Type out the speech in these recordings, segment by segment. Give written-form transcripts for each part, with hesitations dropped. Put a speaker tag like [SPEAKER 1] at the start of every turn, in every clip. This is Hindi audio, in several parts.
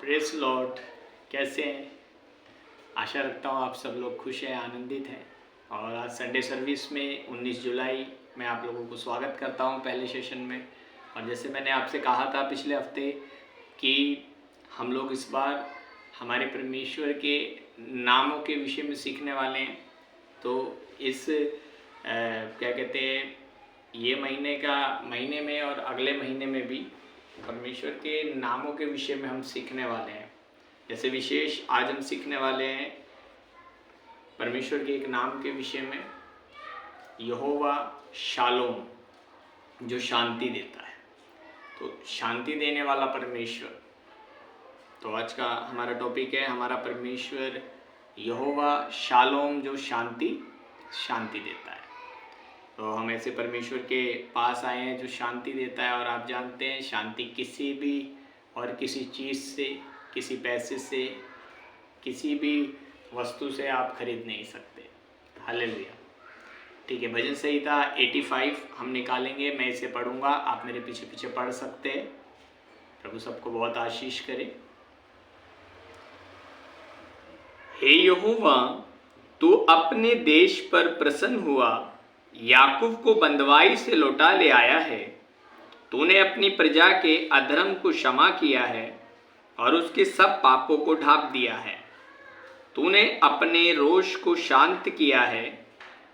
[SPEAKER 1] Press Lord. कैसे हैं? आशा रखता हूँ आप सब लोग खुश हैं, आनंदित हैं। और आज संडे सर्विस में 19 जुलाई मैं आप लोगों को स्वागत करता हूँ पहले सेशन में। और जैसे मैंने आपसे कहा था पिछले हफ्ते कि हम लोग इस बार हमारे परमेश्वर के नामों के विषय में सीखने वाले हैं। तो इस क्या कहते हैं, ये महीने में और अगले महीने में भी परमेश्वर के नामों के विषय में हम सीखने वाले हैं। जैसे विशेष आज हम सीखने वाले हैं परमेश्वर के एक नाम के विषय में, यहोवा शालोम, जो शांति देता है। तो शांति देने वाला परमेश्वर। तो आज का हमारा टॉपिक है, हमारा परमेश्वर यहोवा शालोम, जो शांति देता है। तो हम ऐसे परमेश्वर के पास आए हैं जो शांति देता है। और आप जानते हैं शांति किसी भी और किसी चीज़ से, किसी पैसे से, किसी भी वस्तु से आप खरीद नहीं सकते। हालेलुया। ठीक है, भजन संहिता 85 हम निकालेंगे। मैं इसे पढ़ूंगा, आप मेरे पीछे पीछे पढ़ सकते हैं। प्रभु सबको बहुत आशीष करे। हे यहोवा, तू अपने देश पर प्रसन्न हुआ, याकूब को बंदवाई से लौटा ले आया है। तूने अपनी प्रजा के अधर्म को क्षमा किया है और उसके सब पापों को ढांप दिया है। तूने अपने रोष को शांत किया है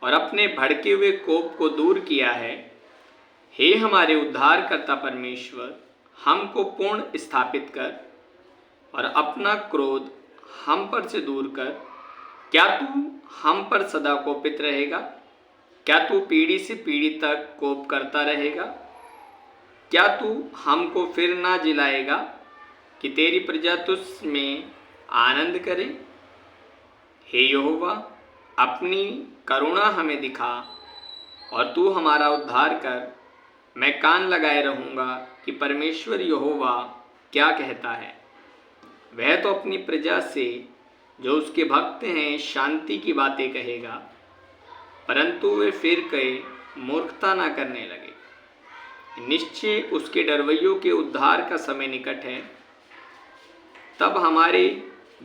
[SPEAKER 1] और अपने भड़के हुए कोप को दूर किया है। हे हमारे उद्धारकर्ता परमेश्वर, हमको पूर्ण स्थापित कर और अपना क्रोध हम पर से दूर कर। क्या तू हम पर सदा कोपित रहेगा? क्या तू पीढ़ी से पीढ़ी तक कोप करता रहेगा? क्या तू हमको फिर ना जिलाएगा कि तेरी प्रजा तुझ में आनंद करे? हे यहोवा, अपनी करुणा हमें दिखा और तू हमारा उद्धार कर। मैं कान लगाए रहूँगा कि परमेश्वर यहोवा क्या कहता है। वह तो अपनी प्रजा से, जो उसके भक्त हैं, शांति की बातें कहेगा, परंतु वे फिर गए मूर्खता ना करने लगे। निश्चय उसके डरवैयों के उद्धार का समय निकट है। तब हमारे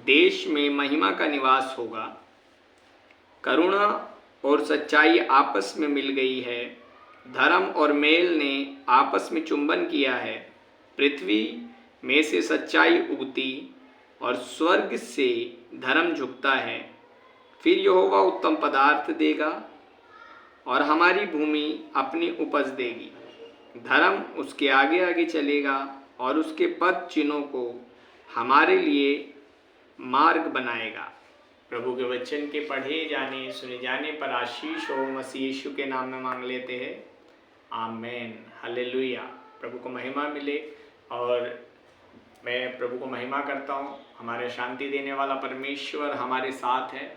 [SPEAKER 1] देश में महिमा का निवास होगा। करुणा और सच्चाई आपस में मिल गई है। धर्म और मेल ने आपस में चुंबन किया है। पृथ्वी में से सच्चाई उगती और स्वर्ग से धर्म झुकता है। फिर यहोवा उत्तम पदार्थ देगा और हमारी भूमि अपनी उपज देगी। धर्म उसके आगे आगे चलेगा और उसके पद चिन्हों को हमारे लिए मार्ग बनाएगा। प्रभु के वचन के पढ़े जाने सुने जाने पर आशीष हो। मसीह यीशु के नाम में मांग लेते हैं, आमेन। हालेलुया। प्रभु को महिमा मिले। और मैं प्रभु को महिमा करता हूँ। हमारे शांति देने वाला परमेश्वर हमारे साथ है।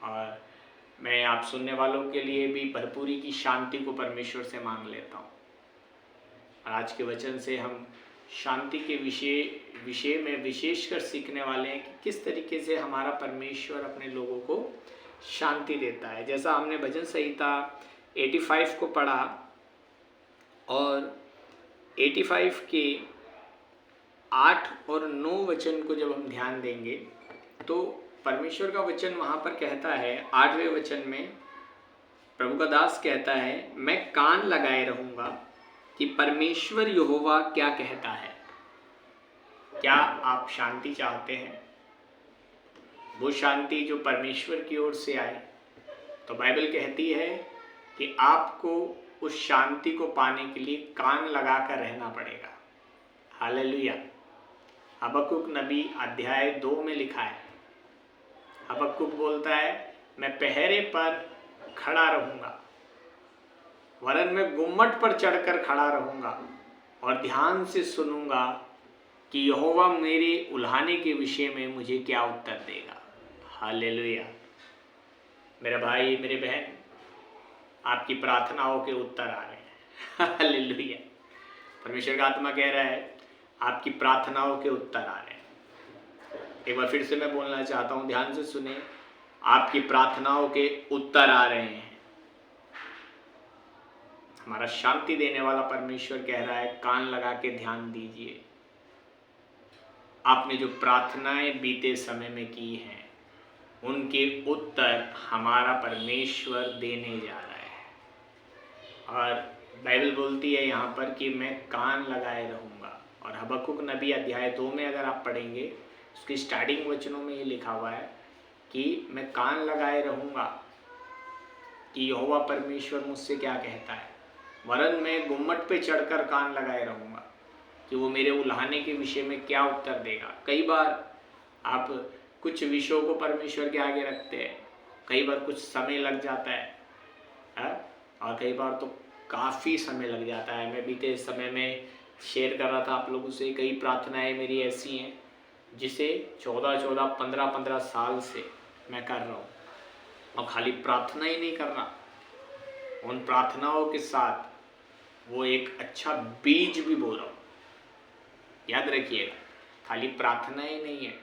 [SPEAKER 1] और मैं आप सुनने वालों के लिए भी भरपूरी की शांति को परमेश्वर से मांग लेता हूँ। और आज के वचन से हम शांति के विषय में विशेषकर सीखने वाले हैं कि किस तरीके से हमारा परमेश्वर अपने लोगों को शांति देता है। जैसा हमने भजन संहिता 85 को पढ़ा और 85 के 8 और 9 वचन को जब हम ध्यान देंगे तो परमेश्वर का वचन वहाँ पर कहता है, 8वें वचन में प्रभु का दास कहता है, मैं कान लगाए रहूँगा कि परमेश्वर यहोवा क्या कहता है। क्या आप शांति चाहते हैं? वो शांति जो परमेश्वर की ओर से आए। तो बाइबल कहती है कि आपको उस शांति को पाने के लिए कान लगाकर रहना पड़ेगा। हालेलुया। हबक्कुक नबी अध्याय 2 में लिखा है। हबक्कुक बोलता है, मैं पहरे पर खड़ा रहूँगा, वरन मैं गुम्मट पर चढ़कर खड़ा रहूँगा और ध्यान से सुनूंगा कि यहोवा मेरे उल्हाने के विषय में मुझे क्या उत्तर देगा। हालेलुया। मेरे भाई मेरे बहन, आपकी प्रार्थनाओं के उत्तर आ रहे हैं। हालेलुया। परमेश्वर का आत्मा कह रहा है आपकी प्रार्थनाओं के उत्तर आ रहे हैं। एक बार फिर से मैं बोलना चाहता हूँ, ध्यान से सुने, आपकी प्रार्थनाओं के उत्तर आ रहे हैं। हमारा शांति देने वाला परमेश्वर कह रहा है, कान लगा के ध्यान दीजिए। आपने जो प्रार्थनाएं बीते समय में की हैं उनके उत्तर हमारा परमेश्वर देने जा रहा है। और बाइबल बोलती है यहाँ पर कि मैं कान लगाए रहूँगा। और हबक्कुक नबी अध्याय 2 में अगर आप पढ़ेंगे उसकी स्टार्टिंग वचनों में ये लिखा हुआ है कि मैं कान लगाए रहूँगा कि यहोवा परमेश्वर मुझसे क्या कहता है, वरन मैं गुम्मट पे चढ़कर कान लगाए रहूँगा कि वो मेरे उल्हाने के विषय में क्या उत्तर देगा। कई बार आप कुछ विषयों को परमेश्वर के आगे रखते हैं, कई बार कुछ समय लग जाता है और कई बार तो काफ़ी समय लग जाता है। मैं बीते समय में शेयर कर रहा था आप लोगों से, कई प्रार्थनाएं मेरी ऐसी हैं जिसे 14-14, 15-15 साल से मैं कर रहा हूँ और खाली प्रार्थना ही नहीं कर रहा, उन प्रार्थनाओं के साथ वो एक अच्छा बीज भी बो रहा हूँ। याद रखिएगा, खाली प्रार्थना ही नहीं है।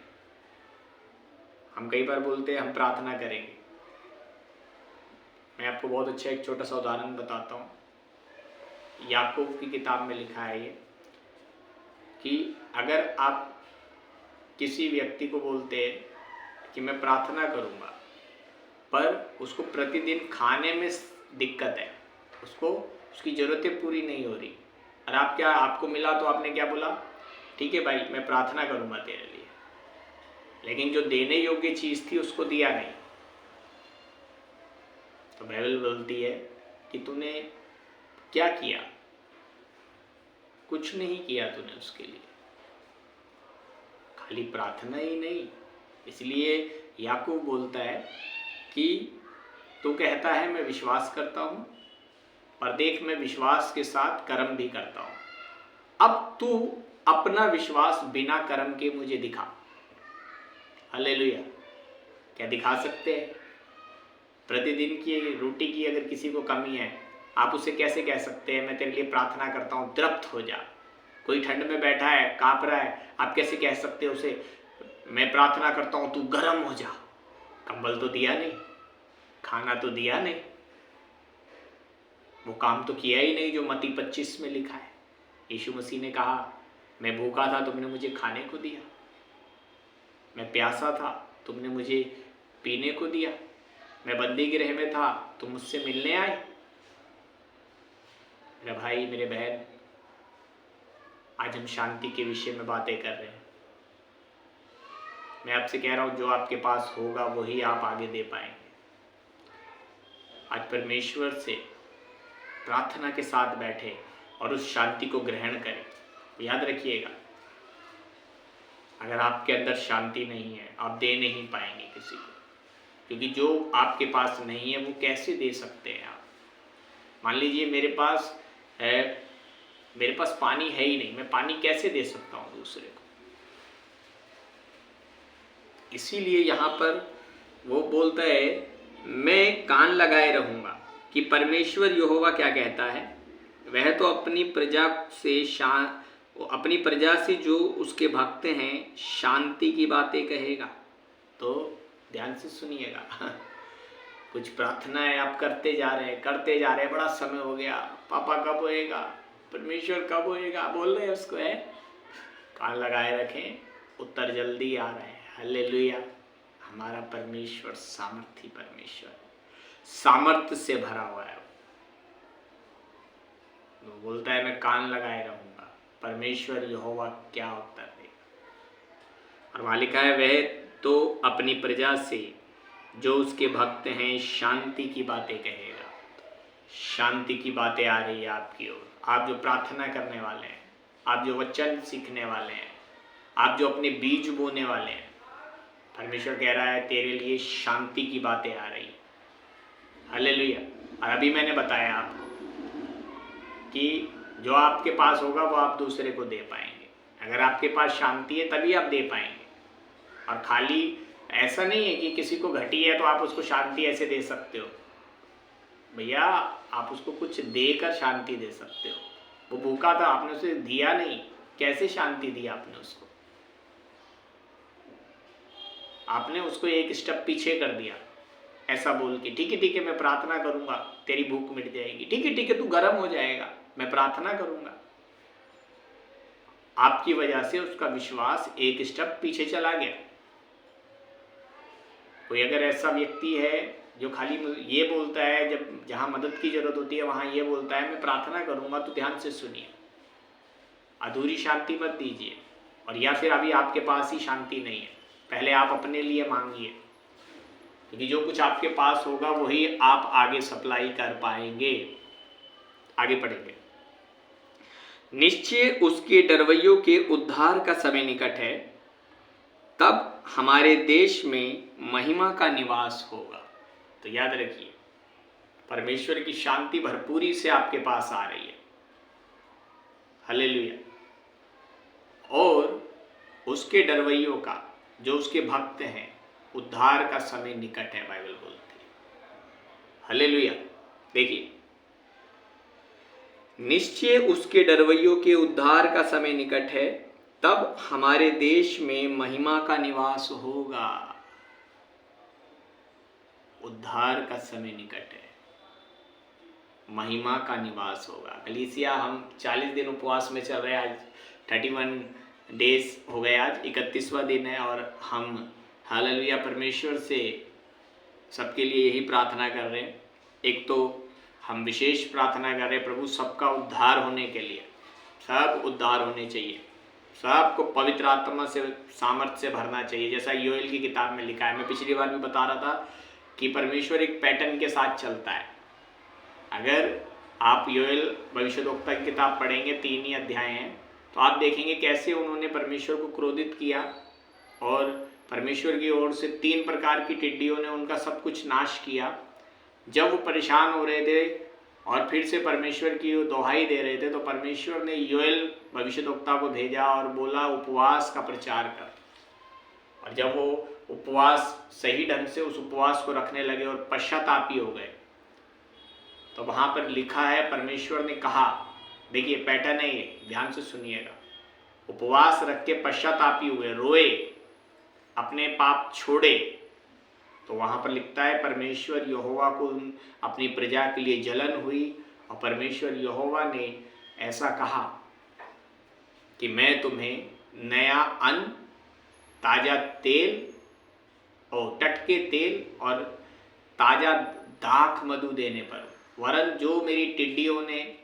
[SPEAKER 1] हम कई बार बोलते हैं हम प्रार्थना करेंगे। मैं आपको बहुत अच्छा एक छोटा सा उदाहरण बताता हूँ। याकूब की किताब में लिखा है ये कि अगर आप किसी व्यक्ति को बोलते हैं कि मैं प्रार्थना करूँगा, पर उसको प्रतिदिन खाने में दिक्कत है, उसको उसकी ज़रूरतें पूरी नहीं हो रही, और आपको मिला तो आपने क्या बोला, ठीक है भाई मैं प्रार्थना करूँगा तेरे लिए, लेकिन जो देने योग्य चीज़ थी उसको दिया नहीं। तो बाइबल बोलती है कि तूने क्या किया, कुछ नहीं किया तूने उसके लिए, खाली प्रार्थना ही नहीं। इसलिए याकूब बोलता है कि तू कहता है मैं विश्वास करता हूँ, पर देख मैं विश्वास के साथ कर्म भी करता हूँ। अब तू अपना विश्वास बिना कर्म के मुझे दिखा। हालेलुया। क्या दिखा सकते हैं? प्रतिदिन की रोटी की अगर किसी को कमी है, आप उसे कैसे कह सकते हैं मैं तेरे लिए प्रार्थना करता हूँ, तृप्त हो जा। कोई ठंड में बैठा है, काँप रहा है, आप कैसे कह सकते हो उसे मैं प्रार्थना करता हूँ तू गर्म हो जा? कंबल तो दिया नहीं, खाना तो दिया नहीं, वो काम तो किया ही नहीं जो मत्ती 25 में लिखा है। यीशु मसीह ने कहा मैं भूखा था तुमने मुझे खाने को दिया, मैं प्यासा था तुमने मुझे पीने को दिया, मैं बंदी गृह में था तुम मुझसे मिलने आए। मेरे भाई मेरे बहन, आज हम शांति के विषय में बातें कर रहे हैं। मैं आपसे कह रहा हूँ जो आपके पास होगा वही आप आगे दे पाएंगे। आज परमेश्वर से प्रार्थना के साथ बैठे और उस शांति को ग्रहण करें। याद रखिएगा, अगर आपके अंदर शांति नहीं है आप दे नहीं पाएंगे किसी को, क्योंकि जो आपके पास नहीं है वो कैसे दे सकते हैं आप। मान लीजिए मेरे पास पानी है ही नहीं, मैं पानी कैसे दे सकता हूँ दूसरे को। इसीलिए यहाँ पर वो बोलता है मैं कान लगाए रहूँगा कि परमेश्वर यहोवा क्या कहता है, वह तो अपनी प्रजा से जो उसके भक्त हैं शांति की बातें कहेगा। तो ध्यान से सुनिएगा। कुछ प्रार्थनाएं आप करते जा रहे हैं, बड़ा समय हो गया, पापा कब होएगा, परमेश्वर कब होएगा बोल रहे हैं उसको, है कान लगाए रखें, उत्तर जल्दी आ रहे हैं। हालेलुया। हमारा परमेश्वर सामर्थी परमेश्वर, सामर्थ्य से भरा हुआ है। वो बोलता है मैं कान लगाए रहूंगा, परमेश्वर यहोवा क्या उत्तर देगा। और वहाँ लिखा है वह तो अपनी प्रजा से जो उसके भक्त हैं शांति की बातें कहेगा। शांति की बातें आ रही है आपकी ओर। आप जो प्रार्थना करने वाले हैं, आप जो वचन सीखने वाले हैं, आप जो अपने बीज बोने वाले हैं, परमेश्वर कह रहा है तेरे लिए शांति की बातें आ रही। हालेलुया। और अभी मैंने बताया आपको कि जो आपके पास होगा वो आप दूसरे को दे पाएंगे। अगर आपके पास शांति है तभी आप दे पाएंगे। और खाली ऐसा नहीं है कि किसी को घटी है तो आप उसको शांति ऐसे दे सकते हो। भैया आप उसको कुछ देकर शांति दे सकते हो। वो भूखा था, आपने उसे दिया नहीं, कैसे शांति दी आपने उसको? आपने उसको एक स्टेप पीछे कर दिया, ऐसा बोल के ठीक है मैं प्रार्थना करूंगा तेरी भूख मिट जाएगी, ठीक है तू गर्म हो जाएगा, मैं प्रार्थना करूंगा। आपकी वजह से उसका विश्वास एक स्टेप पीछे चला गया। कोई अगर ऐसा व्यक्ति है जो खाली ये बोलता है, जब जहाँ मदद की जरूरत होती है वहाँ ये बोलता है मैं प्रार्थना करूँगा, तो ध्यान से सुनिए, अधूरी शांति मत दीजिए। और या फिर अभी आपके पास ही शांति नहीं है, पहले आप अपने लिए मांगिए, क्योंकि जो कुछ आपके पास होगा वही आप आगे सप्लाई कर पाएंगे। आगे पढ़ेंगे। निश्चय उसके डरवैयों के उद्धार का समय निकट है, तब हमारे देश में महिमा का निवास होगा। तो याद रखिए, परमेश्वर की शांति भरपूरी से आपके पास आ रही है। हालेलुया। और उसके डरवैयों का, जो उसके भक्त हैं, उद्धार का समय निकट है, बाइबल बोलती है। हालेलुया। देखिए, निश्चय उसके डरवैयों के उद्धार का समय निकट है, तब हमारे देश में महिमा का निवास होगा। उद्धार का समय निकट है, महिमा का निवास होगा। कलीसिया, हम 40 दिन उपवास में चल रहे हैं। आज 31 डेज हो गए, आज 31वां दिन है, और हम हालेलुया परमेश्वर से सबके लिए यही प्रार्थना कर रहे हैं। एक तो हम विशेष प्रार्थना कर रहे हैं प्रभु सबका उद्धार होने के लिए, सब उद्धार होने चाहिए, सबको पवित्र आत्मा से सामर्थ्य से भरना चाहिए, जैसा योएल की किताब में लिखा है। मैं पिछली बार भी बता रहा था कि परमेश्वर एक पैटर्न के साथ चलता है। अगर आप योएल भविष्यद्वक्ता की किताब पढ़ेंगे, 3 ही अध्याय हैं, तो आप देखेंगे कैसे उन्होंने परमेश्वर को क्रोधित किया, और परमेश्वर की ओर से 3 प्रकार की टिड्डियों ने उनका सब कुछ नाश किया। जब वो परेशान हो रहे थे और फिर से परमेश्वर की दोहाई दे रहे थे, तो परमेश्वर ने योएल भविष्यद्वक्ता को भेजा और बोला उपवास का प्रचार कर। और जब वो उपवास सही ढंग से उस उपवास को रखने लगे और पश्चातापी हो गए, तो वहाँ पर लिखा है, परमेश्वर ने कहा, देखिए पैटर्न है ये, ध्यान से सुनिएगा, उपवास रख के पश्चातापी हुए, रोए, अपने पाप छोड़े, तो वहाँ पर लिखता है परमेश्वर यहोवा को अपनी प्रजा के लिए जलन हुई, और परमेश्वर यहोवा ने ऐसा कहा कि मैं तुम्हें नया अन्न, ताज़ा तेल और टटके तेल और ताज़ा दाख मधु देने पर, वरन जो मेरी टिड्डियों ने,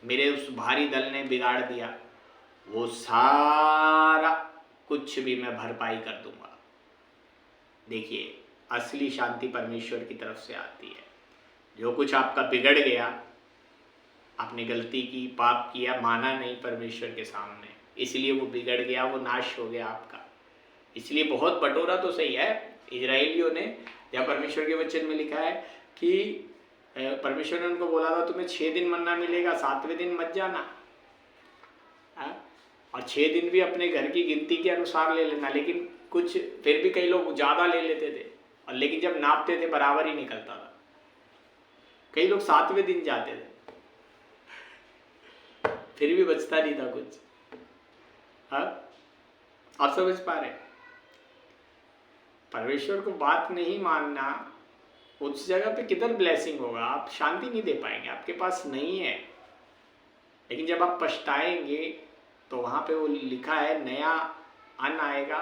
[SPEAKER 1] मेरे उस भारी दल ने बिगाड़ दिया, वो सारा कुछ भी मैं भरपाई कर दूंगा। देखिए, असली शांति परमेश्वर की तरफ से आती है। जो कुछ आपका बिगड़ गया, आपने गलती की, पाप किया, माना नहीं परमेश्वर के सामने, इसलिए वो बिगड़ गया, वो नाश हो गया आपका। इसलिए बहुत बटोरा तो सही है इजराइलियों ने, जब परमेश्वर के वचन में लिखा है कि परमेश्वर ने उनको बोला था तुम्हें 6 दिन मन्ना मिलेगा, 7वें दिन मत जाना, और 6 दिन भी अपने घर की गिनती के अनुसार ले लेना। लेकिन कुछ फिर भी कई लोग ज़्यादा ले लेते थे, और लेकिन जब नापते थे बराबर ही निकलता था। कई लोग 7वें दिन जाते थे, फिर भी बचता नहीं था कुछ। हाँ, आप समझ पा रहे? परमेश्वर को बात नहीं मानना, उस जगह पे किधर ब्लेसिंग होगा? आप शांति नहीं दे पाएंगे, आपके पास नहीं है। लेकिन जब आप पछताएंगे, तो वहाँ पे वो लिखा है नया अन्न आएगा,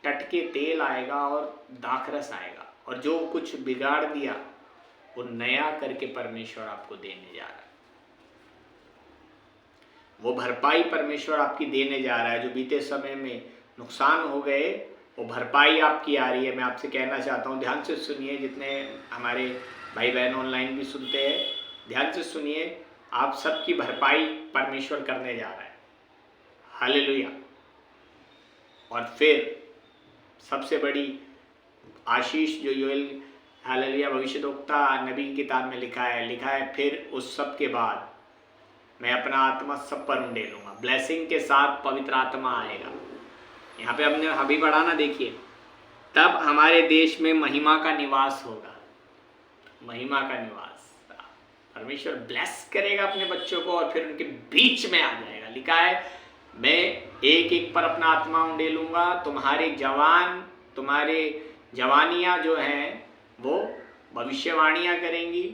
[SPEAKER 1] टटके तेल आएगा और दाखरस आएगा, और जो कुछ बिगाड़ दिया वो नया करके परमेश्वर आपको देने जा रहा है। वो भरपाई परमेश्वर आपकी देने जा रहा है। जो बीते समय में नुकसान हो गए, वो भरपाई आपकी आ रही है। मैं आपसे कहना चाहता हूँ, ध्यान से सुनिए, जितने हमारे भाई बहन ऑनलाइन भी सुनते हैं, ध्यान से सुनिए, आप सबकी भरपाई परमेश्वर करने जा रहा है। हालेलुया। और फिर सबसे बड़ी आशीष जो योएल हालेलुया भविष्यद्वक्ता नबी की किताब में लिखा है, फिर उस सब के बाद मैं अपना आत्मा सब पर उंडेलूंगा। ब्लेसिंग के साथ पवित्र आत्मा आएगा। यहाँ पे हमने अभी पढ़ा ना, देखिए, तब हमारे देश में महिमा का निवास होगा। महिमा का निवास, परमेश्वर ब्लेस करेगा अपने बच्चों को और फिर उनके बीच में आ जाएगा। लिखा है, मैं एक एक पर अपना आत्मा उंडेलूंगा, तुम्हारे जवानियाँ जो हैं वो भविष्यवाणियाँ करेंगी,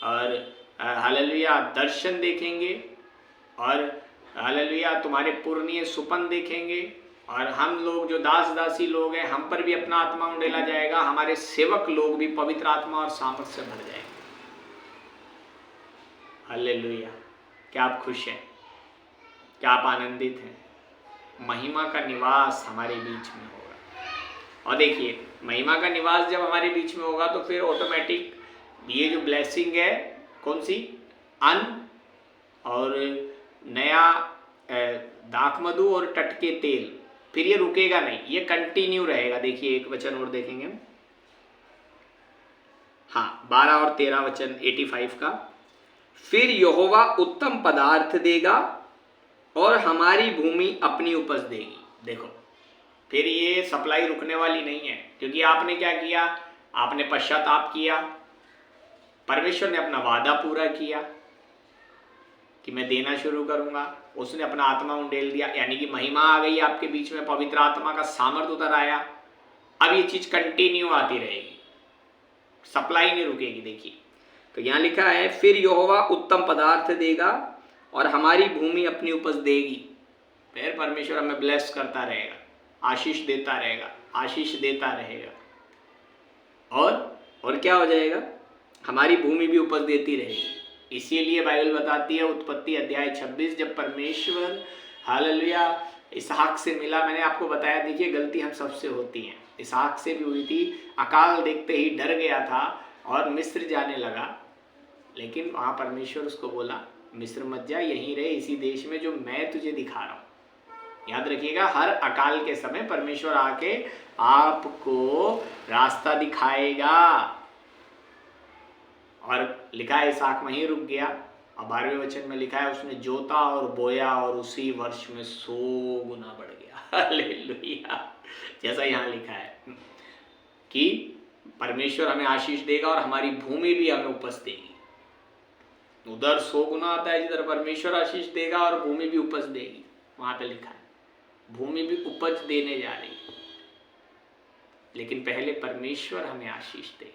[SPEAKER 1] और हालेलुया दर्शन देखेंगे, और हालेलुया तुम्हारे पुरनिये सुपन देखेंगे, और हम लोग जो दास दासी लोग हैं हम पर भी अपना आत्मा उंडेला जाएगा, हमारे सेवक लोग भी पवित्र आत्मा और सामर्थ से भर जाएंगे। हालेलुया। क्या आप खुश हैं? क्या आप आनंदित हैं? महिमा का निवास हमारे बीच में होगा। और देखिए महिमा का निवास जब हमारे बीच में होगा तो फिर ऑटोमेटिक ये जो ब्लेसिंग है, कौन सी? अन्न और नया दाख मधु और टटके तेल, फिर ये रुकेगा नहीं, ये कंटिन्यू रहेगा। देखिए एक वचन और देखेंगे, हाँ 12 और 13 वचन 85 का। फिर यहोवा उत्तम पदार्थ देगा और हमारी भूमि अपनी उपज देगी। देखो फिर ये सप्लाई रुकने वाली नहीं है, क्योंकि आपने क्या किया? आपने पश्चाताप किया, परमेश्वर ने अपना वादा पूरा किया कि मैं देना शुरू करूंगा, उसने अपना आत्मा उंडेल दिया, यानी कि महिमा आ गई आपके बीच में, पवित्र आत्मा का सामर्थ उतर आया। अब ये चीज कंटिन्यू आती रहेगी, सप्लाई नहीं रुकेगी। देखिए तो यहाँ लिखा है फिर यहोवा उत्तम पदार्थ देगा और हमारी भूमि अपनी उपज देगी। फिर परमेश्वर हमें ब्लेस करता रहेगा, आशीष देता रहेगा, आशीष देता रहेगा, और क्या हो जाएगा? हमारी भूमि भी उपज देती रहेगी। इसीलिए बाइबल बताती है उत्पत्ति अध्याय 26, जब परमेश्वर हालेलुया इसहाक से मिला, मैंने आपको बताया, देखिए गलती हम सबसे होती है, इसहाक से भी हुई थी। अकाल देखते ही डर गया था और मिस्र जाने लगा, लेकिन वहाँ परमेश्वर उसको बोला मिस्र मत जा, यहीं रहे इसी देश में जो मैं तुझे दिखा रहा हूँ। याद रखिएगा हर अकाल के समय परमेश्वर आके आपको रास्ता दिखाएगा। और लिखा है इसहाक वहीं रुक गया, और 12वें वचन में लिखा है उसने जोता और बोया और उसी वर्ष में 100 गुना बढ़ गया। हालेलुया। जैसा यहाँ लिखा है कि परमेश्वर हमें आशीष देगा और हमारी भूमि भी हमें उपज देगी। उधर 100 गुना आता है, जिधर परमेश्वर आशीष देगा और भूमि भी उपज देगी। वहां पे लिखा है भूमि भी उपज देने जा रही है, लेकिन पहले परमेश्वर हमें आशीष दे।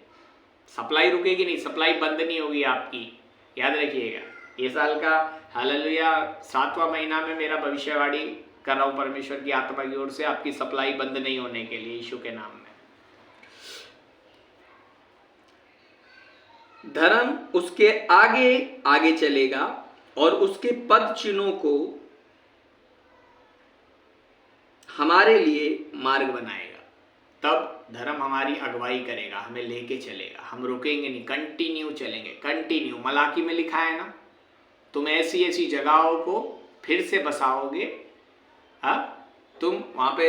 [SPEAKER 1] सप्लाई रुकेगी नहीं, सप्लाई बंद नहीं होगी आपकी। याद रखिएगा ये साल का हालेलुया 7वां महीना में मेरा भविष्यवाणी कर रहा हूं परमेश्वर की आत्मा की ओर से, आपकी सप्लाई बंद नहीं होने के लिए यीशु के नाम में। धर्म उसके आगे आगे चलेगा और उसके पद चिन्हों को हमारे लिए मार्ग बनाएगा। तब धर्म हमारी अगुवाई करेगा, हमें लेके चलेगा, हम रुकेंगे नहीं, कंटिन्यू चलेंगे, कंटिन्यू। मलाकी में लिखा है ना, तुम ऐसी ऐसी जगहों को फिर से बसाओगे। हाँ तुम वहाँ पे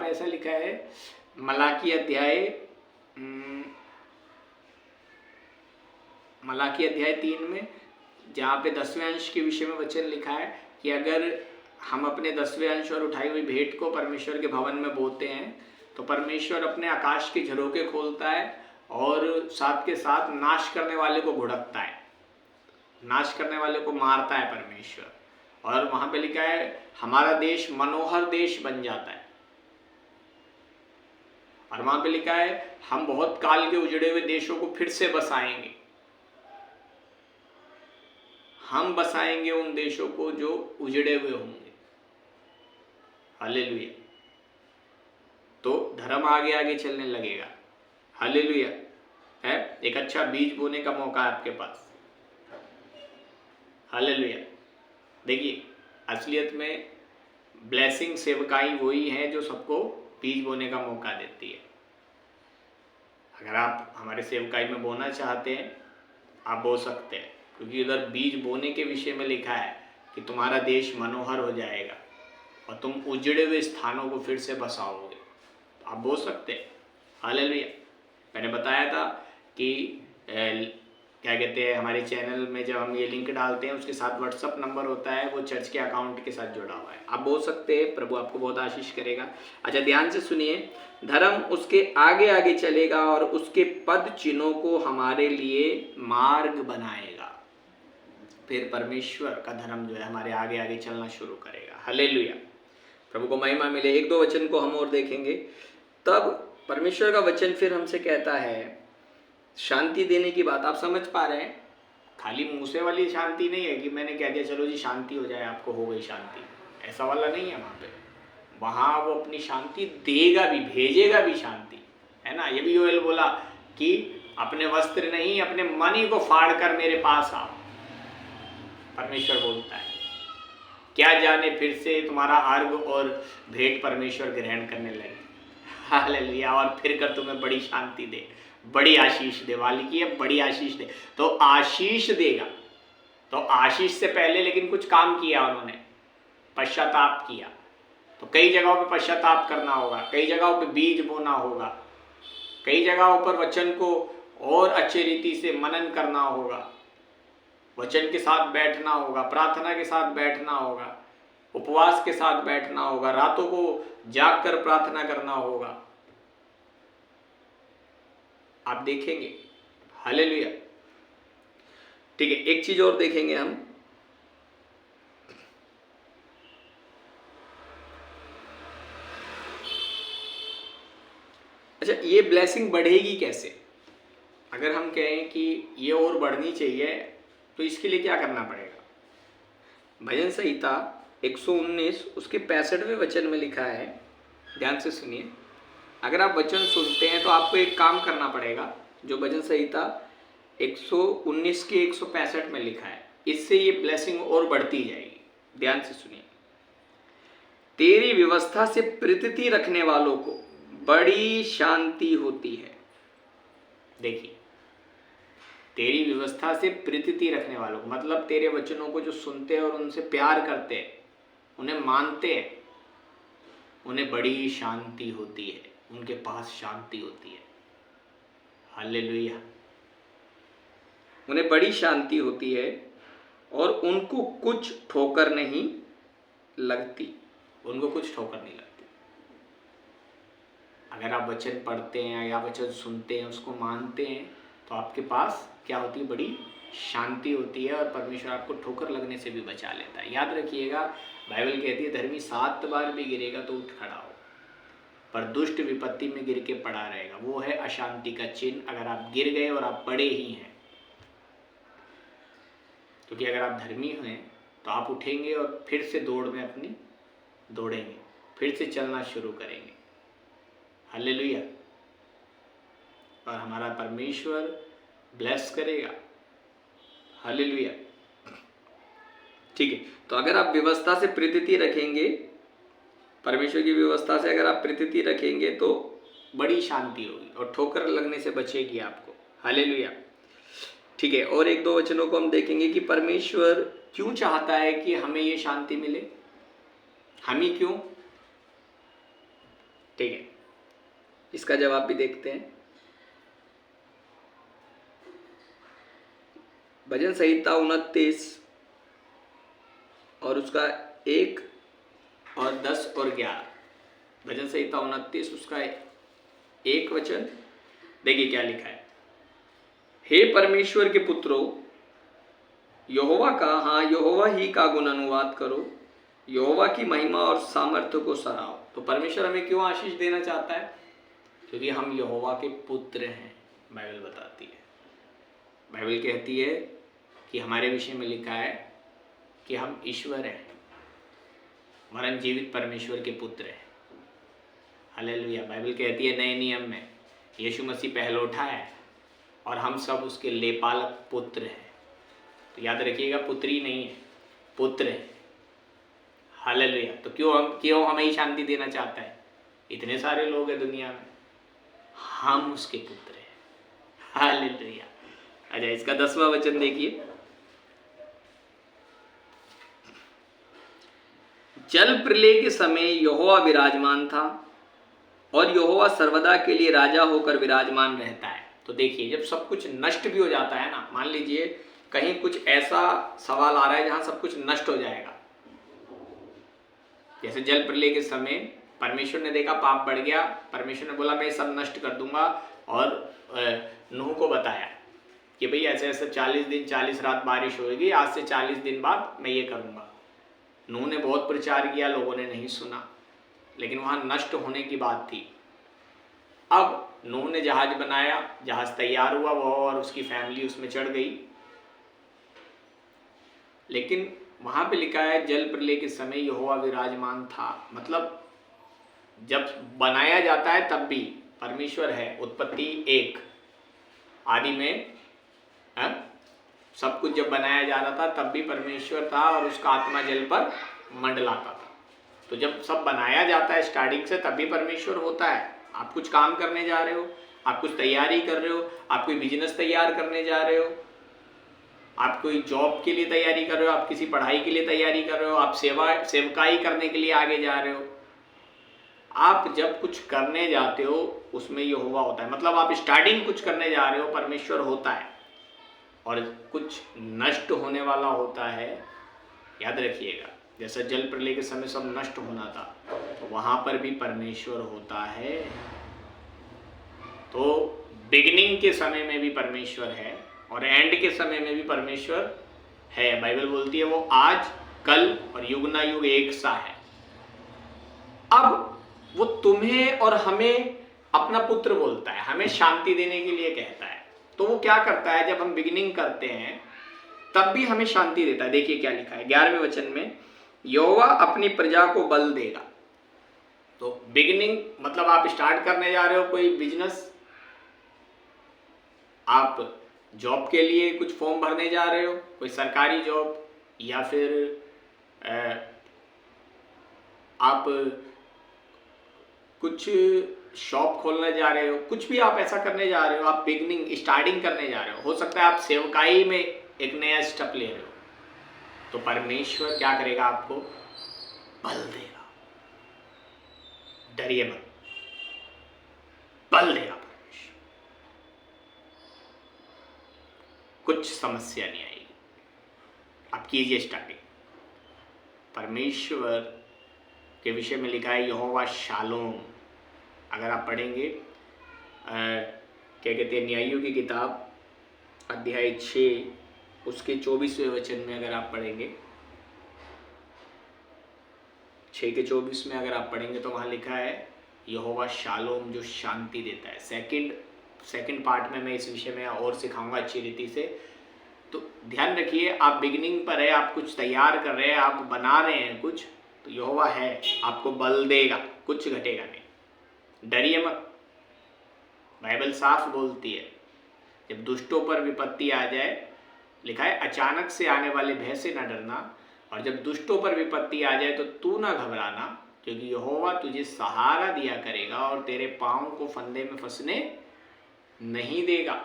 [SPEAKER 1] ऐसा लिखा है मलाकी अध्याय 3 में, जहाँ पे 10वें अंश के विषय में वचन लिखा है कि अगर हम अपने 10वें अंश और उठाई हुई भेंट को परमेश्वर के भवन में बोते हैं तो परमेश्वर अपने आकाश के झरोखे खोलता है और साथ के साथ नाश करने वाले को घुड़कता है, नाश करने वाले को मारता है परमेश्वर। और वहां पे लिखा है हमारा देश मनोहर देश बन जाता है। और वहां पे लिखा है हम बहुत काल के उजड़े हुए देशों को फिर से बसाएंगे, हम बसाएंगे उन देशों को जो उजड़े हुए होंगे। हालेलुया। तो धर्म आगे आगे चलने लगेगा। हालेलुया। है एक अच्छा बीज बोने का मौका है आपके पास। हालेलुया। देखिए असलियत में ब्लेसिंग सेवकाई वही है जो सबको बीज बोने का मौका देती है। अगर आप हमारे सेवकाई में बोना चाहते हैं आप बो सकते हैं, क्योंकि उधर बीज बोने के विषय में लिखा है कि तुम्हारा देश मनोहर हो जाएगा और तुम उजड़े हुए स्थानों को फिर से बसाओगे। तो आप बो सकते हैं। हालेलुया। मैंने बताया था कि क्या कहते हैं हमारे चैनल में जब हम ये लिंक डालते हैं उसके साथ व्हाट्सअप नंबर होता है, वो चर्च के अकाउंट के साथ जुड़ा हुआ है, आप बोल सकते हैं। प्रभु आपको बहुत आशीष करेगा। अच्छा ध्यान से सुनिए, धर्म उसके आगे आगे चलेगा और उसके पद चिन्हों को हमारे लिए मार्ग बनाएगा। फिर परमेश्वर का धर्म जो है हमारे आगे आगे चलना शुरू करेगा। हालेलुया। प्रभु को महिमा मिले। 1-2 वचन को हम और देखेंगे। तब परमेश्वर का वचन फिर हमसे कहता है, शांति देने की बात आप समझ पा रहे हैं, खाली मुंह से वाली शांति नहीं है कि मैंने कह दिया चलो जी शांति हो जाए, आपको हो गई शांति, ऐसा वाला नहीं है वहाँ पे। वहाँ वो अपनी शांति देगा भी, भेजेगा भी शांति, है ना। ये भी योएल बोला कि अपने वस्त्र नहीं, अपने मन ही को फाड़ कर मेरे पास आओ, परमेश्वर बोलता है। क्या जाने फिर से तुम्हारा अर्घ और भेंट परमेश्वर ग्रहण करने लगे, हालेलुया, और फिर कर तुम्हें बड़ी शांति दे, बड़ी आशीष दे। वाली की है बड़ी आशीष दे, तो आशीष देगा। तो आशीष से पहले लेकिन कुछ काम किया उन्होंने, पश्चाताप किया। तो कई जगहों पे पश्चाताप करना होगा, कई जगहों पे बीज बोना होगा, कई जगहों पर वचन को और अच्छे रीति से मनन करना होगा, वचन के साथ बैठना होगा, प्रार्थना के साथ बैठना होगा, उपवास के साथ बैठना होगा, रातों को जाग कर प्रार्थना करना होगा। आप देखेंगे, हालेलुया। ठीक है, एक चीज और देखेंगे हम। अच्छा, ये ब्लेसिंग बढ़ेगी कैसे? अगर हम कहें कि ये और बढ़नी चाहिए तो इसके लिए क्या करना पड़ेगा? भजन संहिता 119 उसके 65वें वचन में लिखा है, ध्यान से सुनिए। अगर आप वचन सुनते हैं तो आपको एक काम करना पड़ेगा, जो भजन संहिता 119 के 165 में लिखा है, इससे ये ब्लेसिंग और बढ़ती जाएगी। ध्यान से सुनिए। तेरी व्यवस्था से प्रीति रखने वालों को बड़ी शांति होती है। देखिए, तेरी व्यवस्था से प्रीति रखने वालों को मतलब तेरे वचनों को जो सुनते हैं और उनसे प्यार करते हैं, उन्हें मानते हैं, उन्हें बड़ी शांति होती है, उनके पास शांति होती है। हालेलुया। उन्हें बड़ी शांति होती है और उनको कुछ ठोकर नहीं लगती, उनको कुछ ठोकर नहीं लगती। अगर आप वचन पढ़ते हैं या वचन सुनते हैं, उसको मानते हैं, तो आपके पास क्या होती है? बड़ी शांति होती है और परमेश्वर आपको ठोकर लगने से भी बचा लेता है। याद रखिएगा, बाइबल कहती है धर्मी 7 बार भी गिरेगा तो उठ खड़ा हो, पर दुष्ट विपत्ति में गिर के पड़ा रहेगा। वो है अशांति का चिन्ह, अगर आप गिर गए और आप पड़े ही हैं। क्योंकि अगर आप धर्मी हैं तो आप उठेंगे और फिर से दौड़ में अपनी दौड़ेंगे, फिर से चलना शुरू करेंगे। हालेलुया। और हमारा परमेश्वर ब्लेस करेगा। हालेलुया। ठीक है, तो अगर आप व्यवस्था से प्रीति रखेंगे, परमेश्वर की व्यवस्था से अगर आप प्रीति रखेंगे तो बड़ी शांति होगी और ठोकर लगने से बचेगी आपको। हालेलुया। ठीक है, और एक दो वचनों को हम देखेंगे कि परमेश्वर क्यों चाहता है कि हमें ये शांति मिले, हम ही क्यों। ठीक है, इसका जवाब भी देखते हैं। भजन संहिता 29 और उसका 1 और 10 और 11। भजन संहिता 29 उसका 1 वचन देखिए क्या लिखा है। हे परमेश्वर के पुत्रों, यहोवा का, हाँ यहोवा ही का गुण अनुवाद करो, यहोवा की महिमा और सामर्थ्य को सराहो। तो परमेश्वर हमें क्यों आशीष देना चाहता है? क्योंकि हम यहोवा के पुत्र हैं, बाइबल बताती है। बाइबल कहती है कि हमारे विषय में लिखा है कि हम ईश्वर हैं, मरण जीवित परमेश्वर के पुत्र हैं। हालेलुया। बाइबल कहती है नए नियम में यीशु मसीह पहलौठा है और हम सब उसके लेपालक पुत्र हैं। तो याद रखिएगा, पुत्री नहीं है, पुत्र है। हालेलुया। तो क्यों हमें ही शांति देना चाहता है? इतने सारे लोग हैं दुनिया में, हम उसके पुत्र हैं। हालेलुया। अच्छा, इसका 10वां वचन देखिए। जल प्रलय के समय यहोवा विराजमान था और यहोवा सर्वदा के लिए राजा होकर विराजमान रहता है। तो देखिए, जब सब कुछ नष्ट भी हो जाता है ना, मान लीजिए कहीं कुछ ऐसा सवाल आ रहा है जहां सब कुछ नष्ट हो जाएगा, जैसे जल प्रलय के समय परमेश्वर ने देखा पाप बढ़ गया, परमेश्वर ने बोला मैं सब नष्ट कर दूंगा, और नूह को बताया कि भाई ऐसे ऐसे 40 दिन 40 रात बारिश होगी, आज से 40 दिन बाद मैं ये करूंगा। नूह ने बहुत प्रचार किया, लोगों ने नहीं सुना, लेकिन वहां नष्ट होने की बात थी। अब नूह ने जहाज बनाया, जहाज तैयार हुआ, वो और उसकी फैमिली उसमें चढ़ गई, लेकिन वहाँ पे लिखा है जल प्रलय के समय यहोवा विराजमान था, मतलब जब बनाया जाता है तब भी परमेश्वर है। उत्पत्ति 1 आदि में सब कुछ जब बनाया जा रहा था तब भी परमेश्वर था और उसका आत्मा जल पर मंडलाता था। तो जब सब बनाया जाता है स्टार्टिंग से तब भी परमेश्वर होता है। आप कुछ काम करने जा रहे हो, आप कुछ तैयारी कर रहे हो, आप कोई बिजनेस तैयार करने जा रहे हो, आप कोई जॉब के लिए तैयारी कर रहे हो, आप किसी पढ़ाई के लिए तैयारी कर रहे हो, आप सेवकाई करने के लिए आगे जा रहे हो, आप जब कुछ करने जाते हो उसमें ये हुआ होता है। मतलब आप स्टार्टिंग कुछ करने जा रहे हो, परमेश्वर होता है, और कुछ नष्ट होने वाला होता है। याद रखिएगा, जैसा जल प्रलय के समय सब नष्ट होना था तो वहां पर भी परमेश्वर होता है। तो बिगिनिंग के समय में भी परमेश्वर है और एंड के समय में भी परमेश्वर है। बाइबल बोलती है वो आज, कल और युग ना युग एक सा है। अब वो तुम्हें और हमें अपना पुत्र बोलता है, हमें शांति देने के लिए कहता है। तो वो क्या करता है, जब हम बिगिनिंग करते हैं तब भी हमें शांति देता है। देखिए क्या लिखा है 11वें वचन में, यहोवा अपनी प्रजा को बल देगा। तो बिगिनिंग मतलब आप स्टार्ट करने जा रहे हो कोई बिजनेस, आप जॉब के लिए कुछ फॉर्म भरने जा रहे हो, कोई सरकारी जॉब, या फिर आप कुछ शॉप खोलने जा रहे हो, कुछ भी आप ऐसा करने जा रहे हो, आप बिगनिंग स्टार्टिंग करने जा रहे हो सकता है आप सेवकाई में एक नया स्टेप ले रहे हो, तो परमेश्वर क्या करेगा, आपको बल देगा। डरिए मत, बल देगा परमेश्वर, कुछ समस्या नहीं आएगी। आप कीजिए स्टार्टिंग। परमेश्वर के विषय में लिखा है यहोवा शालोम। अगर आप पढ़ेंगे क्या कहते हैं, न्यायियों की किताब अध्याय 6 उसके 24वें वचन में अगर आप पढ़ेंगे, 6 के 24 में अगर आप पढ़ेंगे तो वहाँ लिखा है यहोवा शालोम, जो शांति देता है। सेकंड पार्ट में मैं इस विषय में और सिखाऊंगा अच्छी रीति से। तो ध्यान रखिए, आप बिगिनिंग पर है, आप कुछ तैयार कर रहे हैं, आप बना रहे हैं कुछ, तो यहोवा है, आपको बल देगा, कुछ घटेगा नहीं। डरिए मत। बाइबल साफ बोलती है जब दुष्टों पर विपत्ति आ जाए, लिखा है अचानक से आने वाले भय से न डरना, और जब दुष्टों पर विपत्ति आ जाए तो तू ना घबराना, क्योंकि यहोवा तुझे सहारा दिया करेगा और तेरे पाँव को फंदे में फंसने नहीं देगा।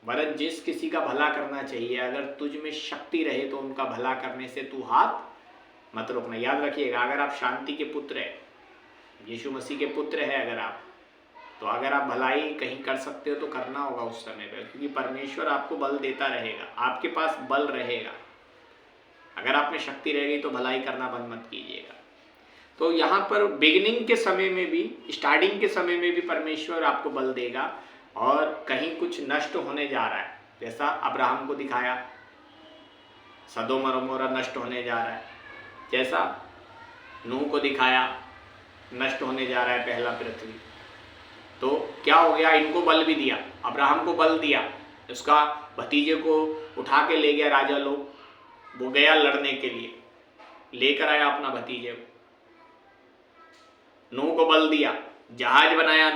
[SPEAKER 1] वरन जिस किसी का भला करना चाहिए, अगर तुझ में शक्ति रहे तो उनका भला करने से तू हाथ मत रोकना। याद रखिएगा, अगर आप शांति के पुत्र हैं, यीशु मसीह के पुत्र हैं अगर आप, तो अगर आप भलाई कहीं कर सकते हो तो करना होगा उस समय पे, क्योंकि परमेश्वर आपको बल देता रहेगा, आपके पास बल रहेगा। अगर आप में शक्ति रहेगी तो भलाई करना बंद मत कीजिएगा। तो यहाँ पर बिगिनिंग के समय में भी, स्टार्टिंग के समय में भी परमेश्वर आपको बल देगा। और कहीं कुछ नष्ट होने जा रहा है, जैसा अब्राहम को दिखाया सदोम और अमोरा नष्ट होने जा रहा है, जैसा नूह को दिखाया नष्ट होने जा रहा है पहला पृथ्वी। तो क्या हो गया, इनको बल भी दिया, अब्राहम को बल दिया, उसका भतीजे को उठा के ले गया राजा लोग, वो गया लड़ने के लिए, लेकर आया अपना भतीजे को। नूह को बल दिया, जहाज बनाया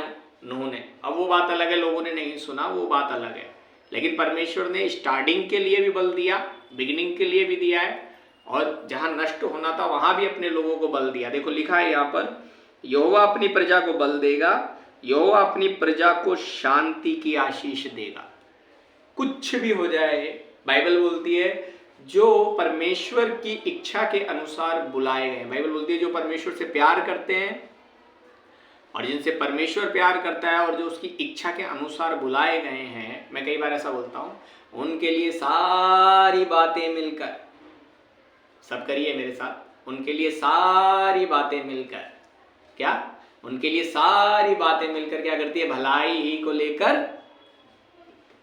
[SPEAKER 1] नूह ने। अब वो बात अलग है, लोगों ने नहीं सुना, वो बात अलग है, लेकिन परमेश्वर ने स्टार्टिंग के लिए भी बल दिया, बिगिनिंग के लिए भी दिया है, और जहां नष्ट होना था वहां भी अपने लोगों को बल दिया। देखो लिखा है यहाँ पर, यहोवा अपनी प्रजा को बल देगा, यहोवा अपनी प्रजा को शांति की आशीष देगा। कुछ भी हो जाए, बाइबल बोलती है जो परमेश्वर की इच्छा के अनुसार बुलाए गए। बाइबल बोलती है जो परमेश्वर से प्यार करते हैं और जिनसे परमेश्वर प्यार करता है और जो उसकी इच्छा के अनुसार बुलाए गए हैं, मैं कई बार ऐसा बोलता हूं, उनके लिए सारी बातें मिलकर, सब करिए मेरे साथ, उनके लिए सारी बातें मिलकर, क्या, उनके लिए सारी बातें मिलकर क्या करती है, भलाई ही को लेकर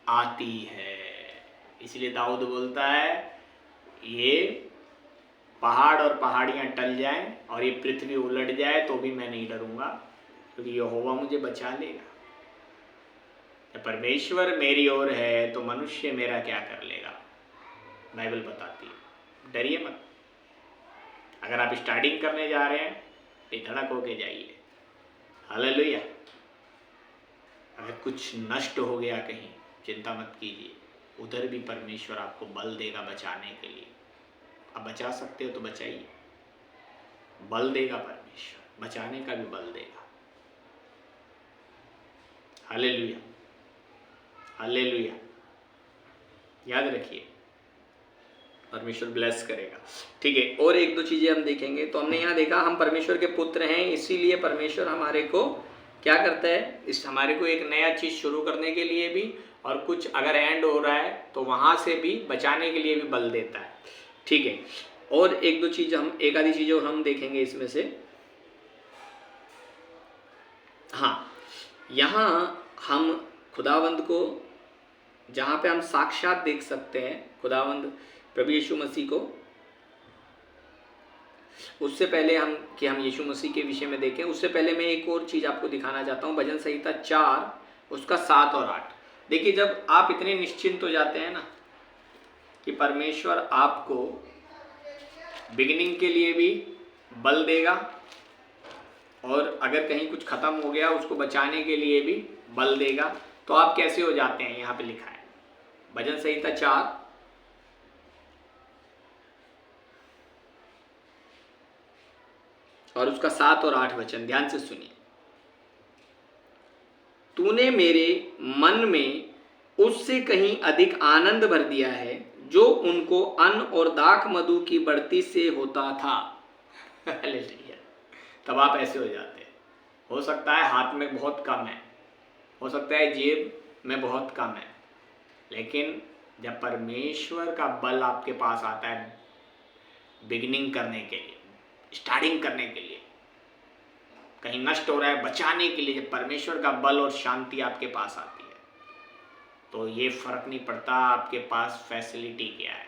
[SPEAKER 1] आती है। इसलिए दाऊद बोलता है ये पहाड़ और पहाड़ियां टल जाएं और ये पृथ्वी उलट जाए तो भी मैं नहीं डरूंगा, क्योंकि यहोवा मुझे बचा लेगा। जब परमेश्वर मेरी ओर है तो मनुष्य मेरा क्या कर लेगा, बाइबल बताती है। डरिए मत। अगर आप स्टार्टिंग करने जा रहे हैं बेधड़क होके जाइए। हालेलुया। अगर कुछ नष्ट हो गया कहीं, चिंता मत कीजिए, उधर भी परमेश्वर आपको बल देगा बचाने के लिए। आप बचा सकते हो तो बचाइए, बल देगा परमेश्वर, बचाने का भी बल देगा। Hallelujah, hallelujah. याद रखिए, परमेश्वर ब्लेस करेगा। ठीक है, और एक दो चीजें हम देखेंगे। तो हमने यहाँ देखा हम परमेश्वर के पुत्र हैं, इसीलिए परमेश्वर हमारे को क्या करता है, इस हमारे को एक नया चीज शुरू करने के लिए भी, और कुछ अगर एंड हो रहा है तो वहां से भी बचाने के लिए भी बल देता है। ठीक है, और एक दो चीज हम, एक आधी चीजें और हम देखेंगे इसमें से। हाँ, यहाँ हम खुदावंद को, जहाँ पे हम साक्षात देख सकते हैं खुदावंद प्रभु यीशु मसीह को, उससे पहले हम कि हम यीशु मसीह के विषय में देखें, उससे पहले मैं एक और चीज़ आपको दिखाना चाहता हूँ। भजन संहिता 4 उसका 7 और 8। देखिए, जब आप इतने निश्चिंत हो जाते हैं ना कि परमेश्वर आपको बिगिनिंग के लिए भी बल देगा, और अगर कहीं कुछ खत्म हो गया उसको बचाने के लिए भी बल देगा, तो आप कैसे हो जाते हैं। यहाँ पे लिखा है भजन संहिता 4 और उसका 7 और 8 वचन, ध्यान से सुनिए। तूने मेरे मन में उससे कहीं अधिक आनंद भर दिया है, जो उनको अन्न और दाख मधु की बढ़ती से होता था। तब आप ऐसे हो जाते हैं। हो सकता है हाथ में बहुत कम है, हो सकता है जेब में बहुत कम है, लेकिन जब परमेश्वर का बल आपके पास आता है बिगिनिंग करने के लिए, स्टार्टिंग करने के लिए, कहीं नष्ट हो रहा है बचाने के लिए, जब परमेश्वर का बल और शांति आपके पास आती है, तो ये फर्क नहीं पड़ता आपके पास फैसिलिटी क्या है,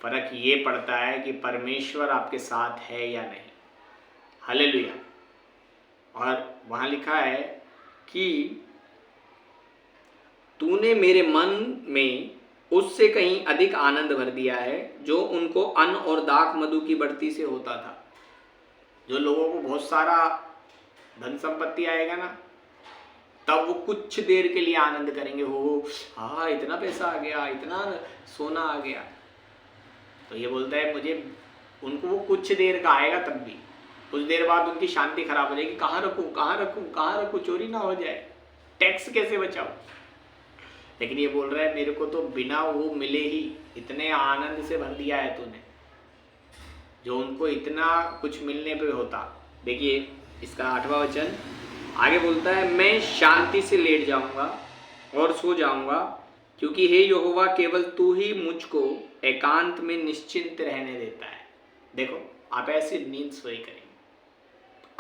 [SPEAKER 1] फर्क ये पड़ता है कि परमेश्वर आपके साथ है या नहीं। हालेलुया। और वहाँ लिखा है कि तूने मेरे मन में उससे कहीं अधिक आनंद भर दिया है, जो उनको अन्न और दाख मधु की बढ़ती से होता था। जो लोगों को बहुत सारा धन संपत्ति आएगा ना, तब वो कुछ देर के लिए आनंद करेंगे, हो हाँ इतना पैसा आ गया, इतना सोना आ गया। तो ये बोलता है मुझे, उनको वो कुछ देर का आएगा, तब भी कुछ देर बाद उनकी शांति खराब हो जाएगी। कहाँ रखूँ कहाँ रखूँ कहाँ रखूँ, चोरी ना हो जाए, टैक्स कैसे बचाऊँ। लेकिन ये बोल रहा है मेरे को तो बिना वो मिले ही इतने आनंद से भर दिया है तूने, जो उनको इतना कुछ मिलने पे होता। देखिए इसका 8वां वचन आगे बोलता है, मैं शांति से लेट जाऊंगा और सो जाऊंगा, क्योंकि हे यहोवा केवल तू ही मुझको एकांत में निश्चिंत रहने देता है। देखो आप ऐसे नींद सोई करेंगे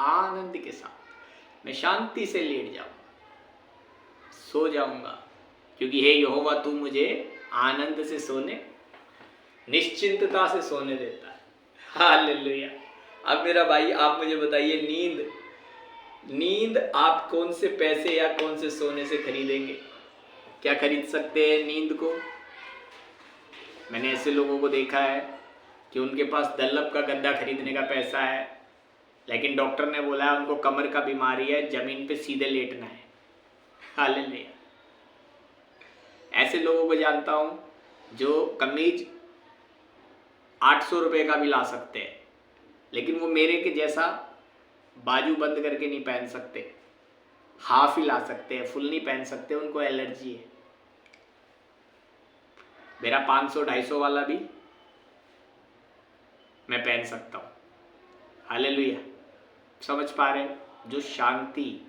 [SPEAKER 1] आनंद के साथ, मैं शांति से लेट जाऊंगा, सो जाऊंगा, क्योंकि हे यहोवा तू मुझे आनंद से सोने, निश्चिंतता से सोने देता है। हालेलुया। अब मेरा भाई आप मुझे बताइए, नींद आप कौन से पैसे या कौन से सोने से खरीदेंगे? क्या खरीद सकते हैं नींद को? मैंने ऐसे लोगों को देखा है कि उनके पास दल्लभ का गद्दा खरीदने का पैसा है, लेकिन डॉक्टर ने बोला है उनको कमर का बीमारी है, जमीन पे सीधे लेटना है। हालेलुया। ऐसे लोगों को जानता हूं जो कमीज 800 रुपये का भी ला सकते हैं, लेकिन वो मेरे के जैसा बाजू बंद करके नहीं पहन सकते, हाफ ही ला सकते हैं, फुल नहीं पहन सकते, उनको एलर्जी है। मेरा 500-250 वाला भी मैं पहन सकता हूँ। हालेलुया। समझ पा रहे हैं? जो शांति,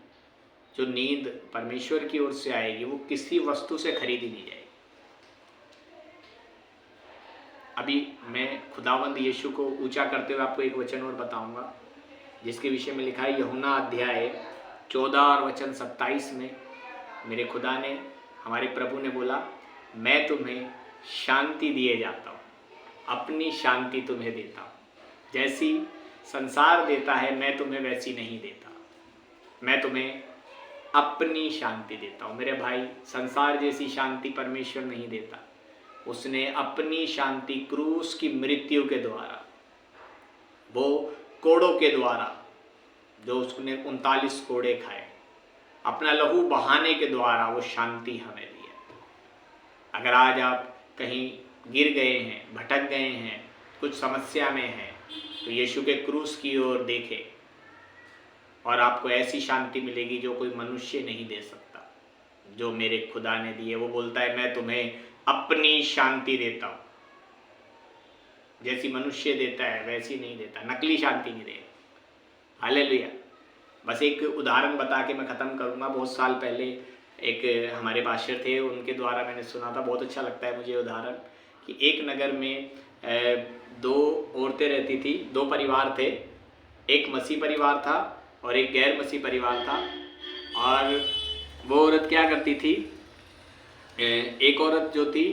[SPEAKER 1] जो नींद परमेश्वर की ओर से आएगी, वो किसी वस्तु से खरीदी नहीं जाएगी। अभी मैं खुदावंद यीशु को ऊंचा करते हुए आपको एक वचन और बताऊंगा, जिसके विषय में लिखा है यूहन्ना अध्याय 14 और वचन 27 में मेरे खुदा ने, हमारे प्रभु ने बोला, मैं तुम्हें शांति दिए जाता हूँ, अपनी शांति तुम्हें देता हूँ, जैसी संसार देता है मैं तुम्हें वैसी नहीं देता, मैं तुम्हें अपनी शांति देता हूँ। मेरे भाई, संसार जैसी शांति परमेश्वर नहीं देता। उसने अपनी शांति क्रूस की मृत्यु के द्वारा, वो कोड़ों के द्वारा, जो उसने 39 कोड़े खाए, अपना लहू बहाने के द्वारा वो शांति हमें दी है। अगर आज आप कहीं गिर गए हैं, भटक गए हैं, कुछ समस्या में हैं, तो यीशु के क्रूस की ओर देखें और आपको ऐसी शांति मिलेगी जो कोई मनुष्य नहीं दे सकता, जो मेरे खुदा ने दी है। वो बोलता है मैं तुम्हें अपनी शांति देता हूँ, जैसी मनुष्य देता है वैसी नहीं देता, नकली शांति नहीं देगा। हालेलुया। बस एक उदाहरण बता के मैं ख़त्म करूँगा। बहुत साल पहले एक हमारे पास्टर थे, उनके द्वारा मैंने सुना था, बहुत अच्छा लगता है मुझे उदाहरण, कि एक नगर में 2 औरतें रहती थी, 2 परिवार थे, एक मसीह परिवार था और एक गैर मसीह परिवार था। और वो औरत क्या करती थी, एक औरत जो थी,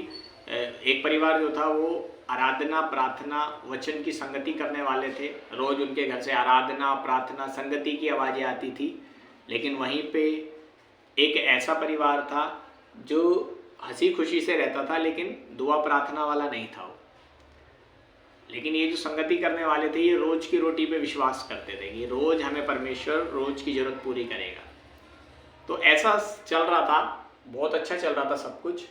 [SPEAKER 1] एक परिवार जो था वो आराधना, प्रार्थना, वचन की संगति करने वाले थे। रोज़ उनके घर से आराधना, प्रार्थना, संगति की आवाज़ें आती थी। लेकिन वहीं पे एक ऐसा परिवार था जो हंसी खुशी से रहता था, लेकिन दुआ प्रार्थना वाला नहीं था वो। लेकिन ये जो संगति करने वाले थे, ये रोज़ की रोटी पे विश्वास करते थे कि रोज़ हमें परमेश्वर रोज़ की ज़रूरत पूरी करेगा। तो ऐसा चल रहा था, बहुत अच्छा चल रहा था सब कुछ।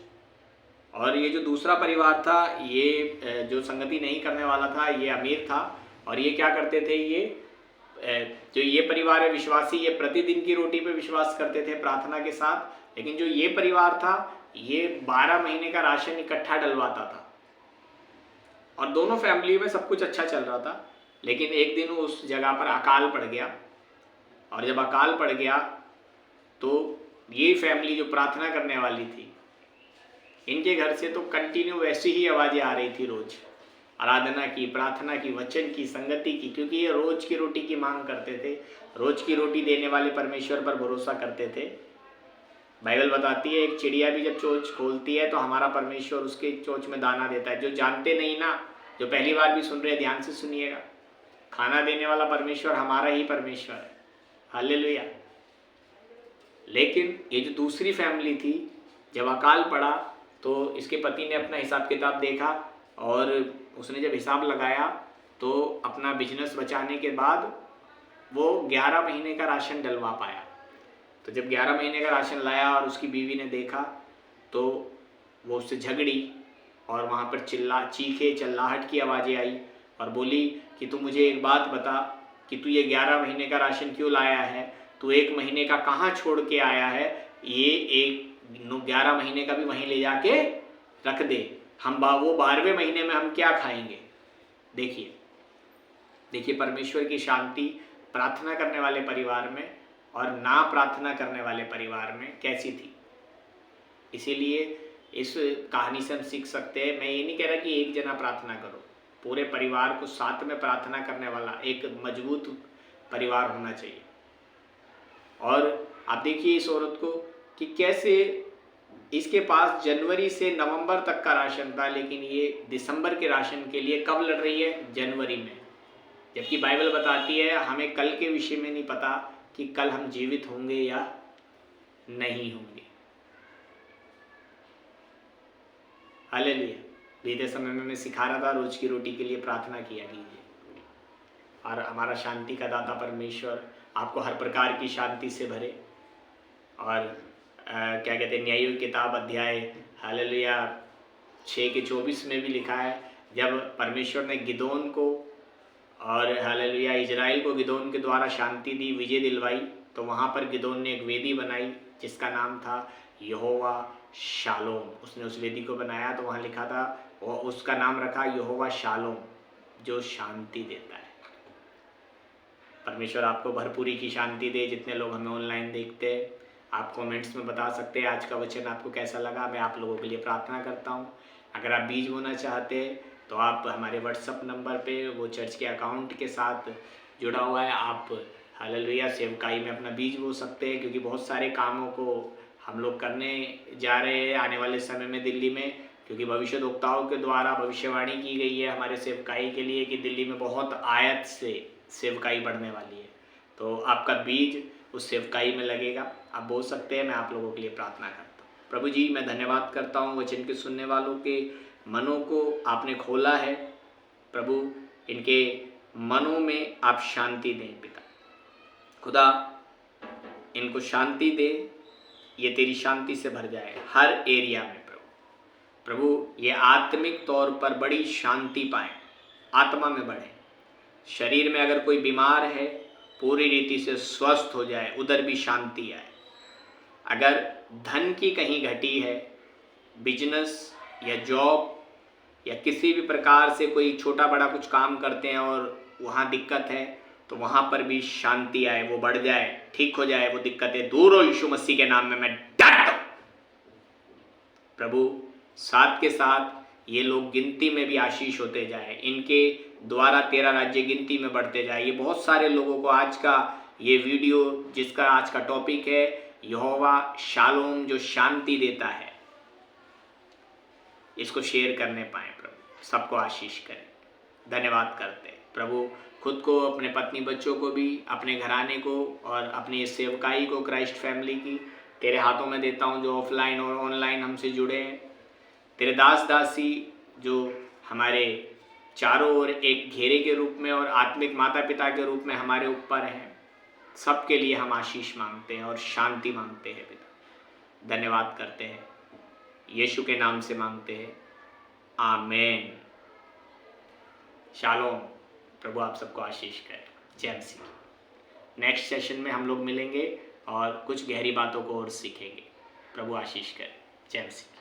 [SPEAKER 1] और ये जो दूसरा परिवार था, ये जो संगति नहीं करने वाला था, ये अमीर था। और ये क्या करते थे, ये जो ये परिवार है विश्वासी, ये प्रतिदिन की रोटी पे विश्वास करते थे प्रार्थना के साथ। लेकिन जो ये परिवार था, ये 12 महीने का राशन इकट्ठा डलवाता था। और दोनों फैमिली में सब कुछ अच्छा चल रहा था। लेकिन एक दिन उस जगह पर अकाल पड़ गया, और जब अकाल पड़ गया तो ये फैमिली जो प्रार्थना करने वाली थी, इनके घर से तो कंटिन्यू वैसी ही आवाज़ें आ रही थी, रोज़ आराधना की, प्रार्थना की, वचन की, संगति की, क्योंकि ये रोज़ की रोटी की मांग करते थे, रोज़ की रोटी देने वाले परमेश्वर पर भरोसा करते थे। बाइबल बताती है एक चिड़िया भी जब चोंच खोलती है तो हमारा परमेश्वर उसके चोंच में दाना देता है। जो जानते नहीं ना, जो पहली बार भी सुन रहे हैं, ध्यान से सुनिएगा, खाना देने वाला परमेश्वर हमारा ही परमेश्वर है। हालेलुया। लेकिन ये जो दूसरी फैमिली थी, जब अकाल पड़ा तो इसके पति ने अपना हिसाब किताब देखा, और उसने जब हिसाब लगाया तो अपना बिजनेस बचाने के बाद वो 11 महीने का राशन डलवा पाया। तो जब 11 महीने का राशन लाया और उसकी बीवी ने देखा तो वो उससे झगड़ी, और वहाँ पर चीखे चिल्लाहट की आवाज़ें आई, और बोली कि तू मुझे एक बात बता कि तू ये 11 महीने का राशन क्यों लाया है, तू 1 महीने का कहाँ छोड़ के आया है, ये 11 महीने का भी वहीं ले जाके रख दे, हम वो 12वें महीने में हम क्या खाएंगे। देखिए परमेश्वर की शांति प्रार्थना करने वाले परिवार में और ना प्रार्थना करने वाले परिवार में कैसी थी। इसीलिए इस कहानी से हम सीख सकते हैं। मैं ये नहीं कह रहा कि एक जना प्रार्थना करो, पूरे परिवार को साथ में प्रार्थना करने वाला एक मजबूत परिवार होना चाहिए। और आप देखिए इस औरत को कि कैसे इसके पास जनवरी से नवंबर तक का राशन था, लेकिन ये दिसंबर के राशन के लिए कब लड़ रही है, जनवरी में। जबकि बाइबल बताती है हमें कल के विषय में नहीं पता कि कल हम जीवित होंगे या नहीं होंगे। हालेलुया। बीते समय में मैं सिखा रहा था रोज की रोटी के लिए प्रार्थना किया कीजिए, और हमारा शांति का दाता परमेश्वर आपको हर प्रकार की शांति से भरे। और क्या कहते हैं, न्यायों की किताब अध्याय हालेलुया 6:24 में भी लिखा है, जब परमेश्वर ने गिदोन को और हालेलुया इजराइल को गिदोन के द्वारा शांति दी, विजय दिलवाई, तो वहाँ पर गिदोन ने एक वेदी बनाई जिसका नाम था यहोवा शालोम। उसने उस वेदी को बनाया तो वहाँ लिखा था, और उसका नाम रखा यहोवा शालोम, जो शांति देता है। परमेश्वर आपको भरपूरी की शांति दे। जितने लोग हमें ऑनलाइन देखते हैं, आप कमेंट्स में बता सकते हैं आज का वचन आपको कैसा लगा। मैं आप लोगों के लिए प्रार्थना करता हूँ। अगर आप बीज बोना चाहते हैं तो आप हमारे व्हाट्सअप नंबर पे, वो चर्च के अकाउंट के साथ जुड़ा हुआ है, आप हालेलुया सेवकाई में अपना बीज बो सकते हैं। क्योंकि बहुत सारे कामों को हम लोग करने जा रहे हैं आने वाले समय में दिल्ली में, क्योंकि भविष्यद्वक्ताओं के द्वारा भविष्यवाणी की गई है हमारे सेवकाई के लिए कि दिल्ली में बहुत आयत से सेवकाई बढ़ने वाली है। तो आपका बीज उस सेवकाई में लगेगा, आप बोल सकते हैं। मैं आप लोगों के लिए प्रार्थना करता हूँ। प्रभु जी, मैं धन्यवाद करता हूँ वचन के सुनने वालों के मनों को आपने खोला है प्रभु, इनके मनों में आप शांति दें पिता। खुदा इनको शांति दे, ये तेरी शांति से भर जाए हर एरिया में प्रभु। ये आत्मिक तौर पर बड़ी शांति पाएं, आत्मा में बढ़े। शरीर में अगर कोई बीमार है पूरी रीति से स्वस्थ हो जाए, उधर भी शांति आए। अगर धन की कहीं घटी है, बिजनेस या जॉब या किसी भी प्रकार से कोई छोटा बड़ा कुछ काम करते हैं और वहाँ दिक्कत है, तो वहाँ पर भी शांति आए, वो बढ़ जाए, ठीक हो जाए, वो दिक्कतें दूर हो। यीशु मसीह के नाम में मैं डरता हूँ प्रभु। साथ के साथ ये लोग गिनती में भी आशीष होते जाए, इनके द्वारा तेरा राज्य गिनती में बढ़ते जाए। ये बहुत सारे लोगों को आज का ये वीडियो जिसका आज का टॉपिक है यहोवा शालोम जो शांति देता है, इसको शेयर करने पाए प्रभु, सबको आशीष करें। धन्यवाद करते हैं प्रभु। खुद को, अपने पत्नी बच्चों को भी, अपने घराने को और अपनी सेवकाई को, क्राइस्ट फैमिली की तेरे हाथों में देता हूँ, जो ऑफलाइन और ऑनलाइन हमसे जुड़े हैं। तेरे दास दासी जो हमारे चारों ओर एक घेरे के रूप में और आत्मिक माता पिता के रूप में हमारे ऊपर हैं, सबके लिए हम आशीष मांगते हैं और शांति मांगते हैं पिता। धन्यवाद करते हैं, यीशु के नाम से मांगते हैं, आमीन। शालोम। प्रभु आप सबको आशीष करे। जय मसीह। नेक्स्ट सेशन में हम लोग मिलेंगे और कुछ गहरी बातों को और सीखेंगे। प्रभु आशीष करे। जय मसीह।